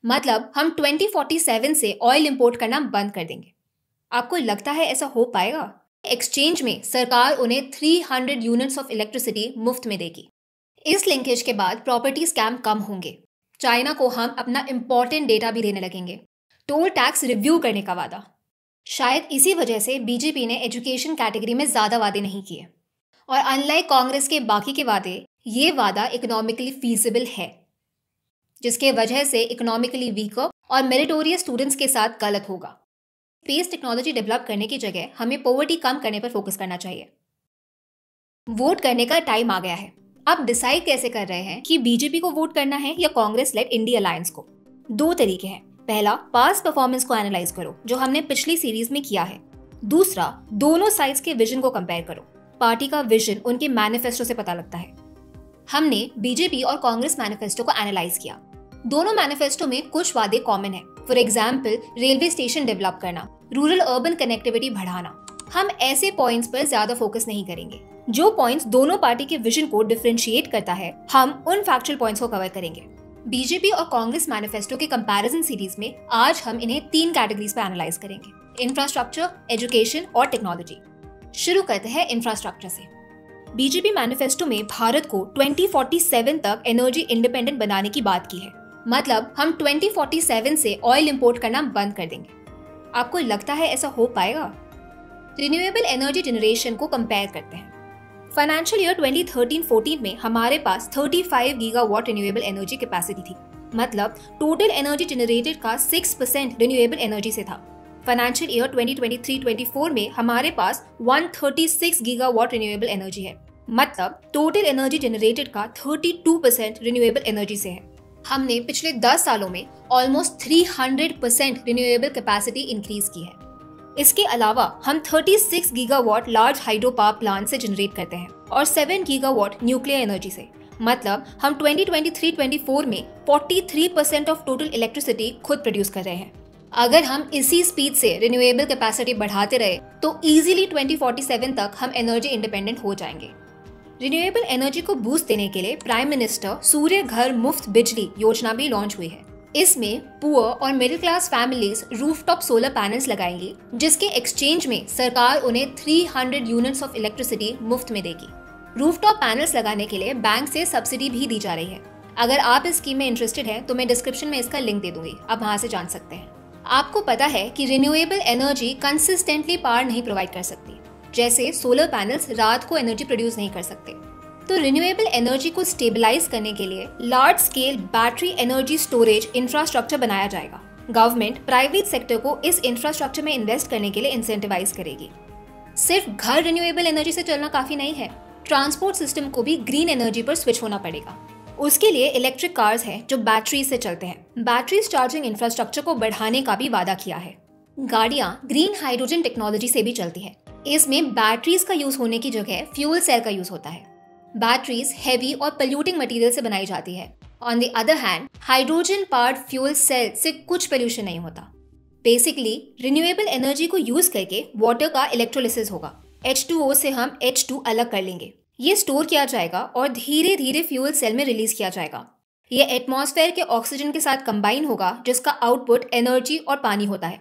मतलब हम 2047 से ऑयल इंपोर्ट करना बंद कर देंगे। आपको लगता है ऐसा हो पाएगा? एक्सचेंज में सरकार उन्हें 300 यूनिट्स ऑफ इलेक्ट्रिसिटी मुफ्त में देगी। इस लिंकेज के बाद प्रॉपर्टी स्कैम कम होंगे। चाइना को हम अपना इंपॉर्टेंट डेटा भी देने लगेंगे। टोल टैक्स रिव्यू करने का वादा। शायद इसी वजह से बीजेपी ने एजुकेशन कैटेगरी में ज्यादा वादे नहीं किए। और अनलाइक कांग्रेस के बाकी के वादे, ये वादा इकोनॉमिकली फीजिबल है, जिसके वजह से इकोनॉमिकली वीकर और मेरिटोरियस स्टूडेंट्स के साथ गलत होगा। स्पेस टेक्नोलॉजी डेवलप करने की जगह हमें पॉवर्टी कम करने पर फोकस करना चाहिए। वोट करने का टाइम आ गया है। आप डिसाइड कैसे कर रहे हैं कि बीजेपी को वोट करना है या कांग्रेस लेड इंडिया अलायंस को? दो तरीके हैं। पहला, पास्ट परफॉर्मेंस को एनालाइज करो, जो हमने पिछली सीरीज में किया है। दूसरा, दोनों साइड्स के विजन को कंपेयर करो। पार्टी का विजन उनके मैनिफेस्टो से पता लगता है। हमने बीजेपी और कांग्रेस मैनिफेस्टो को एनालाइज किया। दोनों मैनिफेस्टो में कुछ वादे कॉमन है। For example, railway station develop करना, रूरल अर्बन कनेक्टिविटी बढ़ाना। हम ऐसे पॉइंट्स पर ज्यादा फोकस नहीं करेंगे। जो पॉइंट्स दोनों पार्टी के विजन को डिफरेंशिएट करता है, हम उन फैक्चुअल पॉइंट्स को कवर करेंगे। बीजेपी और कांग्रेस मैनिफेस्टो के कंपैरिजन सीरीज में आज हम इन्हें 3 कैटेगरीज पे एनालाइज करेंगे: इंफ्रास्ट्रक्चर, एजुकेशन और टेक्नोलॉजी। शुरू करते हैं इंफ्रास्ट्रक्चर से। बीजेपी मैनिफेस्टो में भारत को 2047 तक एनर्जी इंडिपेंडेंट बनाने की बात की है। मतलब हम 2047 से ऑयल इंपोर्ट करना बंद कर देंगे। आपको लगता है ऐसा हो पाएगा? रिन्यूएबल एनर्जी जनरेशन को कंपेयर करते हैं। फाइनेंशियल ईयर 2013-14 में हमारे पास 35 गीगावाट रिन्यूएबल एनर्जी कैपेसिटी थी। मतलब टोटल एनर्जी जनरेटेड का 6% रिन्यूएबल एनर्जी से था। फाइनेंशियल ईयर 2023-24 में हमारे पास 136 गीगावाट रिन्यूएबल एनर्जी है। मतलब टोटल एनर्जी जनरेटेड का 32% रिन्यूएबल एनर्जी से है। हमने पिछले 10 सालों में ऑलमोस्ट 300% रिन्यूएबल कैपेसिटी इंक्रीज की है। इसके अलावा हम 36 gigawatt large hydro power plant से जनरेट करते हैं और 7 गीगावाट न्यूक्लियर एनर्जी से। मतलब हम 2023-24 में 43% ऑफ टोटल इलेक्ट्रिसिटी खुद प्रोड्यूस कर रहे हैं। अगर हम इसी स्पीड से रिन्यूएबल कैपेसिटी बढ़ाते रहे तो इजीली 2047 तक हम एनर्जी इंडिपेंडेंट हो जाएंगे। रिन्यूएबल एनर्जी को बूस्ट देने के लिए प्राइम मिनिस्टर सूर्य घर मुफ्त बिजली योजना भी लॉन्च हुई है। इसमें पुअर और middle class families rooftop solar panels लगाएंगी, जिसके एक्सचेंज में सरकार उन्हें 300 यूनिट्स ऑफ इलेक्ट्रिसिटी मुफ्त में देगी। रूफटॉप पैनल्स लगाने के लिए बैंक से सब्सिडी भी दी जा रही है। अगर आप इस स्कीम में इंटरेस्टेड हैं तो मैं डिस्क्रिप्शन में इसका लिंक दे दूंगी, आप वहां से जान सकते हैं। आपको पता है कि रिन्यूएबल एनर्जी कंसिस्टेंटली पावर नहीं प्रोवाइड कर सकती। जैसे सोलर पैनल्स रात को एनर्जी प्रोड्यूस नहीं कर सकते। तो रिन्यूएबल एनर्जी को स्टेबलाइज करने के लिए large scale battery energy storage infrastructure बनाया जाएगा। गवर्नमेंट प्राइवेट सेक्टर को इस इंफ्रास्ट्रक्चर में इन्वेस्ट करने के लिए इंसेंटिवाइज करेगी। सिर्फ घर रिन्यूएबल एनर्जी से चलना काफी नहीं है, ट्रांसपोर्ट सिस्टम को भी ग्रीन एनर्जी पर स्विच होना पड़ेगा। उसके लिए इलेक्ट्रिक कार्स हैं जो बैटरी से चलते हैं। बैटरी चार्जिंग इंफ्रास्ट्रक्चर को बढ़ाने का भी वादा किया है। गाड़ियां ग्रीन हाइड्रोजन टेक्नोलॉजी से भी चलती है। इसमें बैटरीज का यूज होने की जगह फ्यूल सेल का यूज होता है। बैटरीज हैवी और पोल्यूटिंग मटेरियल से बनाई जाती है। On the other hand, hydrogen powered fuel cell से कुछ पोल्यूशन नहीं होता। बेसिकली रिन्यूएबल एनर्जी को यूज करके वाटर का इलेक्ट्रोलिसिस होगा। H2O से हम H2 अलग कर लेंगे। ये स्टोर किया जाएगा और धीरे धीरे फ्यूल सेल में रिलीज किया जाएगा। ये एटमॉस्फेयर के ऑक्सीजन के साथ कंबाइन होगा, जिसका आउटपुट एनर्जी और पानी होता है।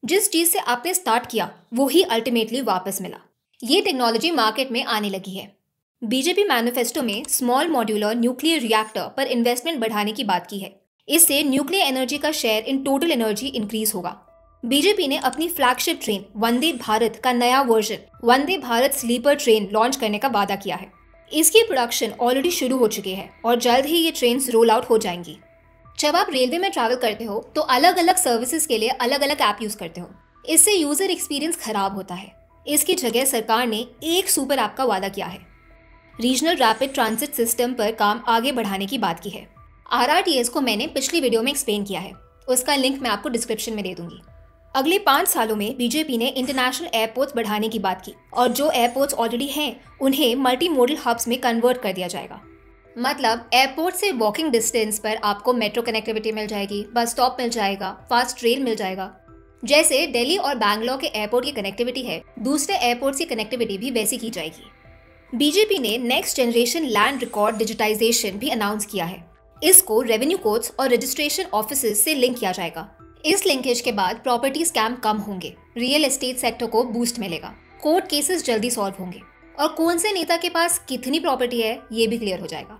जिस चीज से आपने स्टार्ट किया वही अल्टीमेटली वापस मिला। ये टेक्नोलॉजी मार्केट में आने लगी है। बीजेपी मैनिफेस्टो में स्मॉल मॉड्यूलर न्यूक्लियर रिएक्टर पर इन्वेस्टमेंट बढ़ाने की बात की है। इससे न्यूक्लियर एनर्जी का share in total energy increase होगा। बीजेपी ने अपनी फ्लैगशिप ट्रेन वंदे भारत का नया version Vande Bharat sleeper train launch करने का वादा किया है। इसकी प्रोडक्शन ऑलरेडी शुरू हो चुकी है और जल्द ही ये ट्रेन रोल आउट हो जाएंगी। जब आप रेलवे में ट्रैवल करते हो तो अलग अलग सर्विसेज के लिए अलग अलग ऐप यूज करते हो। इससे यूजर एक्सपीरियंस खराब होता है। इसकी जगह सरकार ने एक सुपर ऐप का वादा किया है। रीजनल रैपिड ट्रांजिट सिस्टम पर काम आगे बढ़ाने की बात की है। RRTS को मैंने पिछली वीडियो में एक्सप्लेन किया है, उसका लिंक मैं आपको डिस्क्रिप्शन में दे दूंगी। अगले 5 सालों में बीजेपी ने इंटरनेशनल एयरपोर्ट्स बढ़ाने की बात की और जो एयरपोर्ट्स ऑलरेडी हैं उन्हें मल्टी मॉडल हब्स में कन्वर्ट कर दिया जाएगा। मतलब एयरपोर्ट से वॉकिंग डिस्टेंस पर आपको मेट्रो कनेक्टिविटी मिल जाएगी, बस स्टॉप मिल जाएगा, फास्ट ट्रेन मिल जाएगा। जैसे दिल्ली और बैंगलोर के एयरपोर्ट की कनेक्टिविटी है, दूसरे एयरपोर्ट्स की कनेक्टिविटी भी वैसी की जाएगी। बीजेपी ने next generation land record digitization भी अनाउंस किया है। इसको रेवेन्यू कोर्ट्स और रजिस्ट्रेशन ऑफिसेज से लिंक किया जाएगा। इस लिंकेज के बाद प्रॉपर्टी स्कैम कम होंगे, रियल एस्टेट सेक्टर को बूस्ट मिलेगा, कोर्ट केसेस जल्दी सॉल्व होंगे और कौन से नेता के पास कितनी प्रॉपर्टी है ये भी क्लियर हो जाएगा।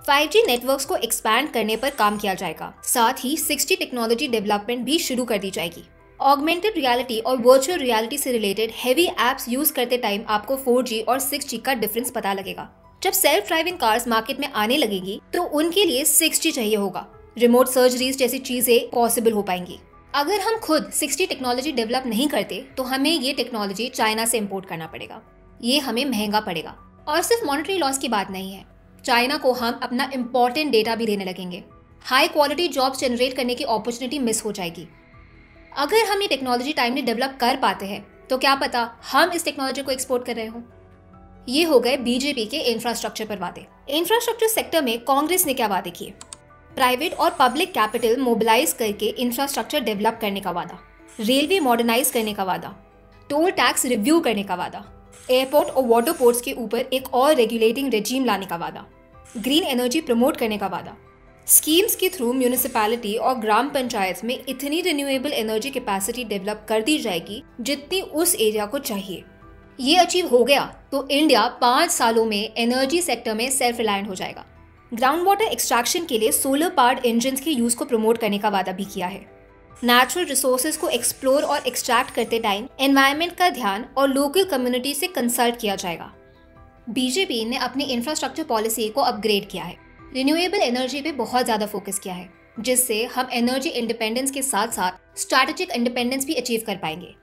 5G नेटवर्क्स को एक्सपैंड करने पर काम किया जाएगा। साथ ही 6G टेक्नोलॉजी डेवलपमेंट भी शुरू कर दी जाएगी। ऑगमेंटेड रियलिटी और वर्चुअल रियलिटी से रिलेटेड हेवी एप्स यूज करते टाइम आपको 4G और 6G का डिफरेंस पता लगेगा। जब सेल्फ ड्राइविंग कार्स मार्केट में आने लगेगी तो उनके लिए 6G चाहिए होगा। रिमोट सर्जरीज जैसी चीजें पॉसिबल हो पाएंगी। अगर हम खुद 6G टेक्नोलॉजी डेवलप नहीं करते तो हमें ये टेक्नोलॉजी चाइना से इम्पोर्ट करना पड़ेगा। ये हमें महंगा पड़ेगा। और सिर्फ मॉनेटरी लॉस की बात नहीं है, चाइना को हम अपना इम्पोर्टेंट डेटा भी देने लगेंगे। हाई क्वालिटी जॉब्स जनरेट करने की अपॉर्चुनिटी मिस हो जाएगी। अगर हम ये टेक्नोलॉजी टाइमली डेवलप कर पाते हैं तो क्या पता हम इस टेक्नोलॉजी को एक्सपोर्ट कर रहे हों। ये हो गए बीजेपी के इंफ्रास्ट्रक्चर पर वादे। इंफ्रास्ट्रक्चर सेक्टर में कांग्रेस ने क्या वादे किए? प्राइवेट और पब्लिक कैपिटल मोबिलाइज करके इंफ्रास्ट्रक्चर डेवलप करने का वादा, रेलवे मॉडर्नाइज करने का वादा, टोल टैक्स रिव्यू करने का वादा, एयरपोर्ट और वाटर पोर्ट्स के ऊपर एक और रेगुलेटिंग रेजिम लाने का वादा, ग्रीन एनर्जी प्रमोट करने का वादा। स्कीम्स के थ्रू म्यूनिसिपैलिटी और ग्राम पंचायत में इतनी रिन्यूएबल एनर्जी कैपेसिटी डेवलप कर दी जाएगी जितनी उस एरिया को चाहिए। ये अचीव हो गया तो इंडिया 5 सालों में एनर्जी सेक्टर में सेल्फ रिलायंट हो जाएगा। ग्राउंड वाटर एक्सट्रैक्शन के लिए सोलर पावर्ड इंजन्स के यूज को प्रमोट करने का वादा भी किया है। नेचुरल रिसोर्सेज को एक्सप्लोर और एक्सट्रैक्ट करते टाइम एनवायरनमेंट का ध्यान और लोकल कम्युनिटी से कंसल्ट किया जाएगा। बीजेपी ने अपनी इंफ्रास्ट्रक्चर पॉलिसी को अपग्रेड किया है। रिन्यूएबल एनर्जी पे बहुत ज़्यादा फोकस किया है, जिससे हम एनर्जी इंडिपेंडेंस के साथ साथ स्ट्रैटेजिक इंडिपेंडेंस भी अचीव कर पाएंगे।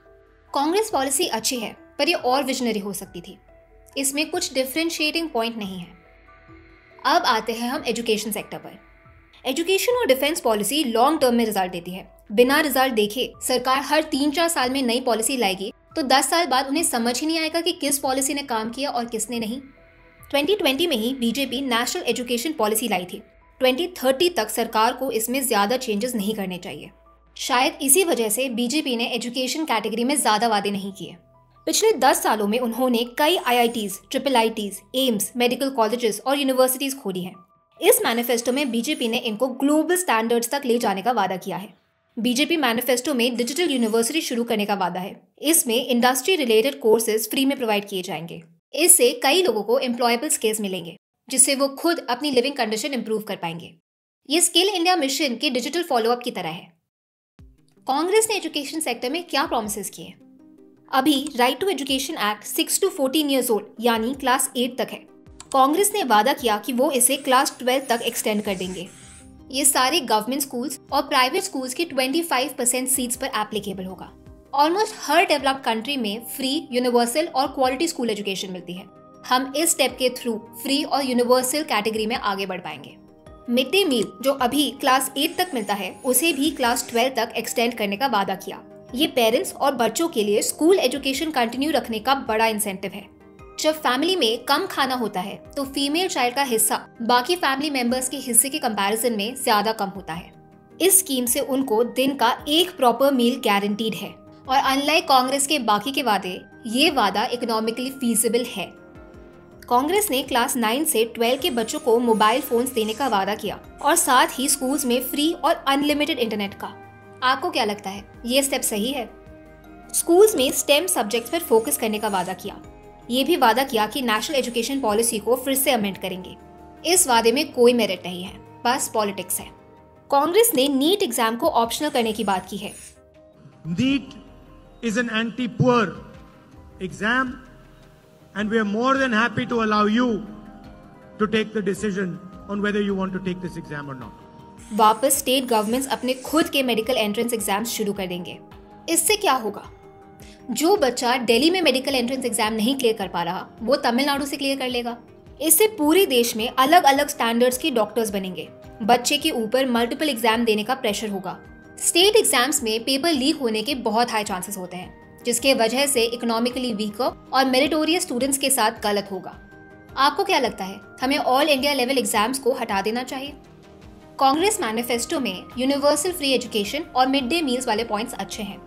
कांग्रेस पॉलिसी अच्छी है पर ये और विजनरी हो सकती थी। इसमें कुछ डिफरेंशिएटिंग पॉइंट नहीं है। अब आते हैं हम एजुकेशन सेक्टर पर। एजुकेशन और डिफेंस पॉलिसी लॉन्ग टर्म में रिजल्ट देती है। बिना रिजल्ट देखे सरकार हर 3-4 साल में नई पॉलिसी लाएगी तो 10 साल बाद उन्हें समझ ही नहीं आएगा कि किस पॉलिसी ने काम किया और किसने नहीं। 2020 में ही बीजेपी नेशनल एजुकेशन पॉलिसी लाई थी। 2030 तक सरकार को इसमें ज्यादा चेंजेस नहीं करने चाहिए। शायद इसी वजह से बीजेपी ने एजुकेशन कैटेगरी में ज्यादा वादे नहीं किए। पिछले 10 सालों में उन्होंने कई IITs, IIITs, AIIMS, medical colleges और यूनिवर्सिटीज खोली हैं। इस मैनिफेस्टो में बीजेपी ने इनको ग्लोबल स्टैंडर्ड्स तक ले जाने का वादा किया है। बीजेपी मैनिफेस्टो में डिजिटल यूनिवर्सिटी शुरू करने का वादा है। इसमें इंडस्ट्री रिलेटेड कोर्सेज फ्री में प्रोवाइड किए जाएंगे। इससे कई लोगों को एम्प्लॉयबल स्किल्स मिलेंगे, जिससे वो खुद अपनी लिविंग कंडीशन इंप्रूव कर पाएंगे। ये स्किल इंडिया मिशन के डिजिटल फॉलोअप की तरह है। कांग्रेस ने एजुकेशन सेक्टर में क्या प्रॉमिसेस किए? अभी right to education act 6 to 14 years old यानी क्लास 8 तक है। कांग्रेस ने वादा किया कि वो इसे क्लास 12 तक एक्सटेंड कर देंगे। ये सारे गवर्नमेंट स्कूल्स और प्राइवेट स्कूल्स की 25% सीट्स पर एप्लीकेबल होगा। ऑलमोस्ट हर डेवलप्ड कंट्री में फ्री, यूनिवर्सल और क्वालिटी स्कूल एजुकेशन मिलती है। हम इस स्टेप के थ्रू फ्री और यूनिवर्सल कैटेगरी में आगे बढ़ पाएंगे। मिड डे मील जो अभी क्लास 8 तक मिलता है उसे भी क्लास 12 तक एक्सटेंड करने का वादा किया। ये पेरेंट्स और बच्चों के लिए स्कूल एजुकेशन कंटिन्यू रखने का बड़ा इंसेंटिव है। जब फैमिली में कम खाना होता है तो फीमेल चाइल्ड का हिस्सा बाकी फैमिली मेंबर्स के हिस्से के कंपैरिजन में ज्यादा कम होता है। इस स्कीम से उनको दिन का एक प्रॉपर मील गारंटीड है और अनलाइक कांग्रेस के बाकी के वादे, ये वादा इकोनॉमिकली फीजिबल है। कांग्रेस ने क्लास 9 से 12 के बच्चों को मोबाइल फोन्स देने का वादा किया और साथ ही स्कूल्स में फ्री और अनलिमिटेड इंटरनेट का। आपको क्या लगता है, ये स्टेप सही है? स्कूल्स में स्टेम सब्जेक्ट्स पर फोकस करने का वादा किया। ये भी वादा किया कि नेशनल एजुकेशन पॉलिसी को फिर से अमेंड करेंगे। इस वादे में कोई मेरिट नहीं है, बस पॉलिटिक्स है। कांग्रेस ने नीट एग्जाम को ऑप्शनल करने की बात की है। NEET is an anti-poor exam and we are more than happy to allow you to take the decision on whether you want to take this exam or not. वापस state governments अपने खुद के medical entrance exams शुरू कर देंगे। इससे क्या होगा? जो बच्चा दिल्ली में मेडिकल एंट्रेंस एग्जाम नहीं क्लियर कर पा रहा वो तमिलनाडु से क्लियर कर लेगा। इससे पूरे देश में अलग अलग स्टैंडर्ड्स के डॉक्टर्स बनेंगे। बच्चे के ऊपर मल्टीपल एग्जाम देने का प्रेशर होगा। स्टेट एग्जाम्स में पेपर लीक होने के बहुत हाई चांसेस होते हैं, जिसके वजह से इकोनॉमिकली वीकर और मेरिटोरियस स्टूडेंट्स के साथ गलत होगा। आपको क्या लगता है, हमें ऑल इंडिया लेवल एग्जाम्स को हटा देना चाहिए? कांग्रेस मैनिफेस्टो में यूनिवर्सल फ्री एजुकेशन और मिड डे मील्स वाले पॉइंट्स अच्छे हैं।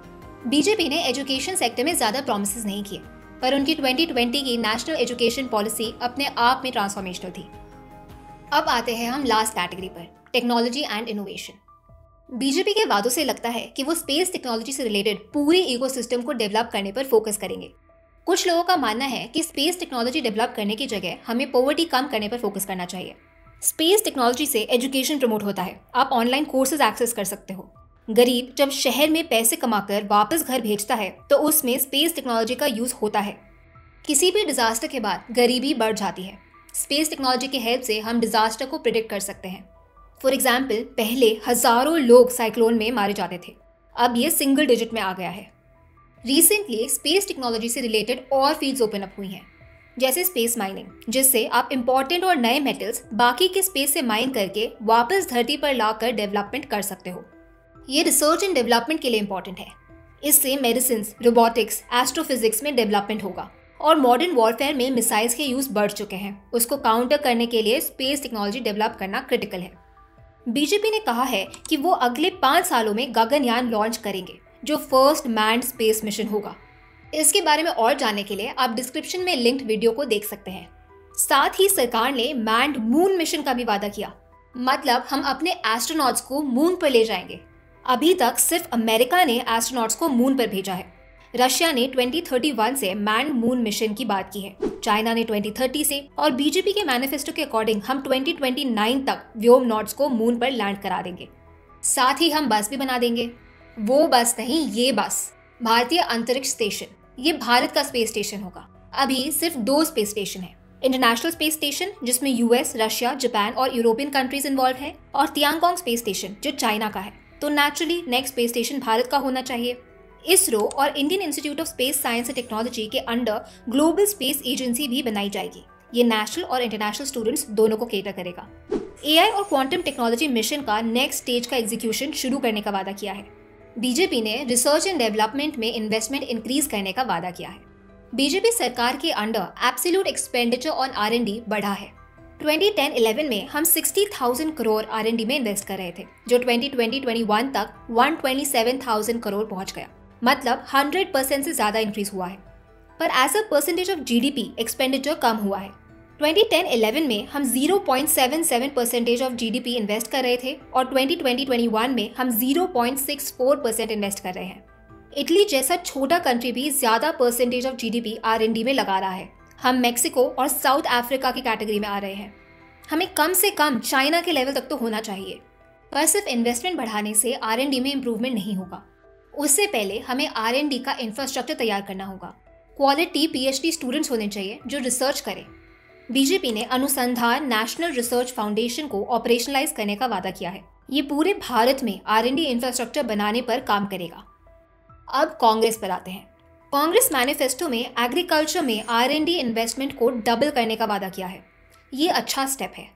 बीजेपी ने एजुकेशन सेक्टर में ज्यादा प्रॉमिसेस नहीं किए, पर उनकी 2020 की नेशनल एजुकेशन पॉलिसी अपने आप में ट्रांसफॉर्मेशनल थी। अब आते हैं हम लास्ट कैटेगरी पर, टेक्नोलॉजी एंड इनोवेशन। बीजेपी के वादों से लगता है कि वो स्पेस टेक्नोलॉजी से रिलेटेड पूरे इकोसिस्टम को डेवलप करने पर फोकस करेंगे। कुछ लोगों का मानना है कि स्पेस टेक्नोलॉजी डेवलप करने की जगह हमें पॉवर्टी कम करने पर फोकस करना चाहिए। स्पेस टेक्नोलॉजी से एजुकेशन प्रमोट होता है, आप ऑनलाइन कोर्सेज एक्सेस कर सकते हो। गरीब जब शहर में पैसे कमाकर वापस घर भेजता है तो उसमें स्पेस टेक्नोलॉजी का यूज होता है। किसी भी डिजास्टर के बाद गरीबी बढ़ जाती है। स्पेस टेक्नोलॉजी की हेल्प से हम डिजास्टर को प्रिडिक्ट कर सकते हैं। फॉर एग्जाम्पल, पहले हजारों लोग साइक्लोन में मारे जाते थे, अब ये सिंगल डिजिट में आ गया है। रिसेंटली स्पेस टेक्नोलॉजी से रिलेटेड और फील्ड्स ओपन अप हुई हैं, जैसे स्पेस माइनिंग, जिससे आप इंपॉर्टेंट और नए मेटल्स बाकी के स्पेस से माइन करके वापस धरती पर लाकर डेवलपमेंट कर सकते हो। ये रिसर्च एंड डेवलपमेंट के लिए इंपॉर्टेंट है। इससे मेडिसिन, रोबोटिक्स, एस्ट्रोफिजिक्स में डेवलपमेंट होगा और मॉडर्न वॉरफेयर में मिसाइल्स के यूज बढ़ चुके हैं, उसको काउंटर करने के लिए स्पेस टेक्नोलॉजी डेवलप करना क्रिटिकल है। बीजेपी ने कहा है कि वो अगले 5 सालों में गगनयान लॉन्च करेंगे, जो फर्स्ट मैन्ड स्पेस मिशन होगा। इसके बारे में और जानने के लिए आप डिस्क्रिप्शन में लिंक्ड वीडियो को देख सकते हैं। साथ ही सरकार ने मैन्ड मून मिशन का भी वादा किया, मतलब हम अपने एस्ट्रोनॉट्स को मून पर ले जाएंगे। अभी तक सिर्फ अमेरिका ने एस्ट्रोनॉट्स को मून पर भेजा है। रशिया ने 2031 से मैन्ड मून मिशन की बात की है, चाइना ने 2030 से, और बीजेपी के मैनिफेस्टो के अकॉर्डिंग हम 2029 तक व्योमनॉट्स को मून पर लैंड करा देंगे। साथ ही हम बस भी बना देंगे। वो बस नहीं, ये बस भारतीय अंतरिक्ष स्टेशन, ये भारत का स्पेस स्टेशन होगा। अभी सिर्फ 2 स्पेस स्टेशन है, इंटरनेशनल स्पेस स्टेशन जिसमें यूएस, रशिया, जापान और यूरोपियन कंट्रीज इन्वॉल्व है, और तियांगोंग स्पेस स्टेशन जो चाइना का है। तो naturally next space station Bharat का होना चाहिए। इसरो और Indian institute of space science and technology के अंडर ग्लोबल स्पेस एजेंसी भी बनाई जाएगी। ये नेशनल और इंटरनेशनल स्टूडेंट्स दोनों को केटर करेगा। एआई और क्वांटम टेक्नोलॉजी मिशन का नेक्स्ट स्टेज का एग्जीक्यूशन शुरू करने का वादा किया है। बीजेपी ने रिसर्च एंड डेवलपमेंट में इन्वेस्टमेंट इंक्रीज करने का वादा किया है। बीजेपी सरकार के under absolute expenditure on R&D बढ़ा है। 2010-11 में हम 60,000 करोड़ R&D में इन्वेस्ट कर रहे थे, जो 2020-21 तक 127,000 करोड़ पहुंच गया, मतलब 100% से ज्यादा इंक्रीज हुआ है। पर as a percentage of GDP expenditure कम हुआ है। 2010-11 में हम 0.77% ऑफ GDP इन्वेस्ट कर रहे थे और 2020-21 में हम 0.64% इन्वेस्ट कर रहे हैं। इटली जैसा छोटा कंट्री भी ज्यादा परसेंटेज ऑफ GDP R&D में लगा रहा है। हम मेक्सिको और साउथ अफ्रीका की कैटेगरी में आ रहे हैं। हमें कम से कम चाइना के लेवल तक तो होना चाहिए। पर सिर्फ इन्वेस्टमेंट बढ़ाने से R&D में इंप्रूवमेंट नहीं होगा। उससे पहले हमें R&D का इंफ्रास्ट्रक्चर तैयार करना होगा। क्वालिटी PhD स्टूडेंट्स होने चाहिए जो रिसर्च करें। बीजेपी ने अनुसंधान नेशनल रिसर्च फाउंडेशन को ऑपरेशनलाइज करने का वादा किया है। ये पूरे भारत में R&D इंफ्रास्ट्रक्चर बनाने पर काम करेगा। अब कांग्रेस पर आते हैं। कांग्रेस मैनिफेस्टो में एग्रीकल्चर में R&D इन्वेस्टमेंट को डबल करने का वादा किया है। ये अच्छा स्टेप है।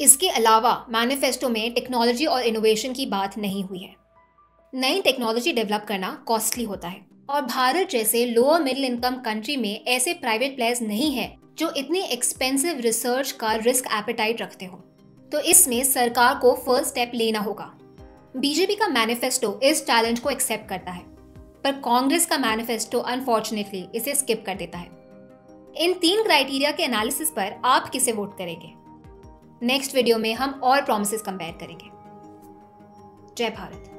इसके अलावा मैनिफेस्टो में टेक्नोलॉजी और इनोवेशन की बात नहीं हुई है। नई टेक्नोलॉजी डेवलप करना कॉस्टली होता है और भारत जैसे लोअर मिडिल इनकम कंट्री में ऐसे प्राइवेट प्लेयर्स नहीं है जो इतनी एक्सपेंसिव रिसर्च का रिस्क एपेटाइट रखते हो। तो इसमें सरकार को फर्स्ट स्टेप लेना होगा। बीजेपी का मैनिफेस्टो इस चैलेंज को एक्सेप्ट करता है, पर कांग्रेस का मैनिफेस्टो अनफॉर्चुनेटली इसे स्किप कर देता है। इन 3 क्राइटेरिया के एनालिसिस पर आप किसे वोट करेंगे? नेक्स्ट वीडियो में हम और प्रॉमिसेस कंपेयर करेंगे। जय भारत।